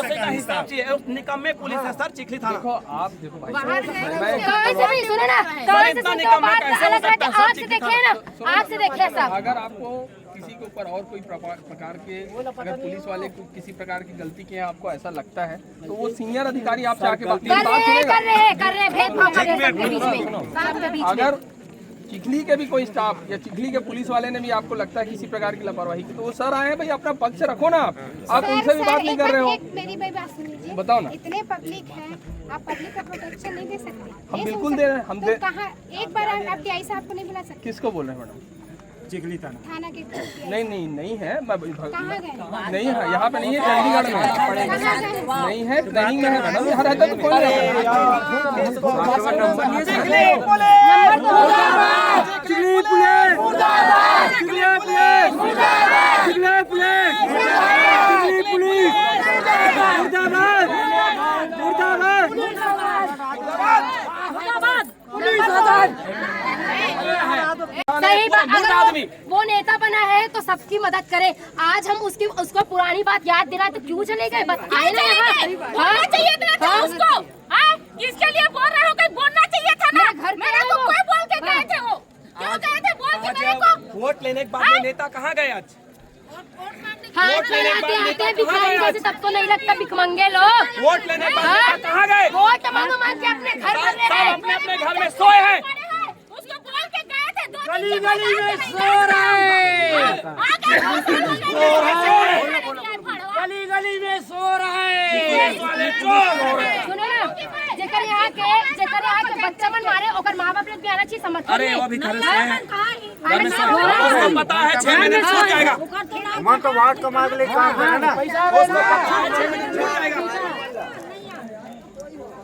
भरोसे का हिसाब चाहिए। निकम्मे पुलिस है सर चिखली थाना। देखो आप देखो भाई सुनो ना, इतना निकम्मा कैसे हो सकता है सर चिखली थाना? आँख से देखिए सब। अगर आपको किसी के ऊपर और कोई प्रकार के अगर पुलिस वाले को किसी प्रकार की गलती की है आपको ऐसा लगता है तो वो सीनियर अधिकारी आपसे आके बात कर रहे भेदभाव कर रहे हैं सबके बीच में। अगर चिखली के भी कोई स्टाफ या चिखली के पुलिस वाले ने भी आपको लगता है किसी प्रकार की लापरवाही की तो वो सर आए हैं भाई अपना पक्ष रखो ना। आप उनसे भी बात नहीं कर रहे हो। मेरी भाई बात सुनिए, बताओ ना। इतने पब्लिक है, आप पब्लिक का प्रोटेक्शन नहीं दे सकते? हम बिल्कुल दे रहे हैं। हम तो कहाँ एक बार आप डीआई साहब को नहीं बुला सकते? किसको बोल रहे हैं मैडम? चिखली थाना के नहीं है कहाँ गए? नहीं है यहाँ पे नहीं है चंडीगढ़ में नहीं है ट्रेनिंग में है मैडम। यहाँ रहता तो कोई सही बात। अगर वो नेता बना है तो सबकी मदद करे। आज हम उसको पुरानी बात याद दिलाए तो क्यों चले गए? बस आए ना यहाँ चाहिए उसको। इसके लिए बोल रहे हो, कोई बोलना चाहिए था ना। घर में तो कोई बोल के गए थे, वो क्यों गए थे बोल के मेरे को? वोट लेने के बाद में नेता कहाँ गए आज? हाथ आते भिखारी जैसे सबको नहीं लगता भिखमंगे लोग। वोट लेने के बाद नेता कहाँ गए? वोट मांगो मांग के अपने घर पर ले रहे हैं। अपने घर में सोए हैं। उसको बोल के गए थे गली गली में सो रहे, गली गली में सो रहे। सुनो ना, जेकर यहाँ के बच्चा मन मारे ओकर माँ बाप लोग भी आना चाहिए समझ। अरे वो भी घर में हैं। घर में उसको पता है 6 महीने में छूट जाएगा। मन तो वार्ड का मांग ले काम है ना। उसको पता है 6 महीने में छूट जाएगा।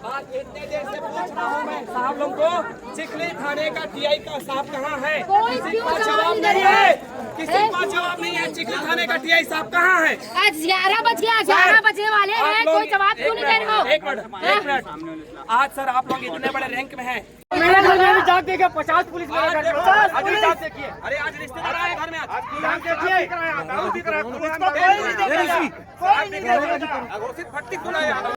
बात इतने देर से पूछ रहा हूँ मैं साहब लोग को, चिखली थाने का टीआई का साहब कहाँ है? किसी का जवाब नहीं है, किसी का जवाब नहीं है। चिखली थाने का टीआई साहब कहाँ है? आज 11 बज गया, 11 बजने वाले हैं, कोई जवाब क्यों नहीं दे रहे हो? एक मिनट। आज सर आप लोग इतने बड़े रैंक में हैं। मेरे घर में भी जाग देगा 50 पुलिस वाले घर में। अरे आज रिश्तेदार आए घर में। आज देखिए घोषित भट्टी सुनाया।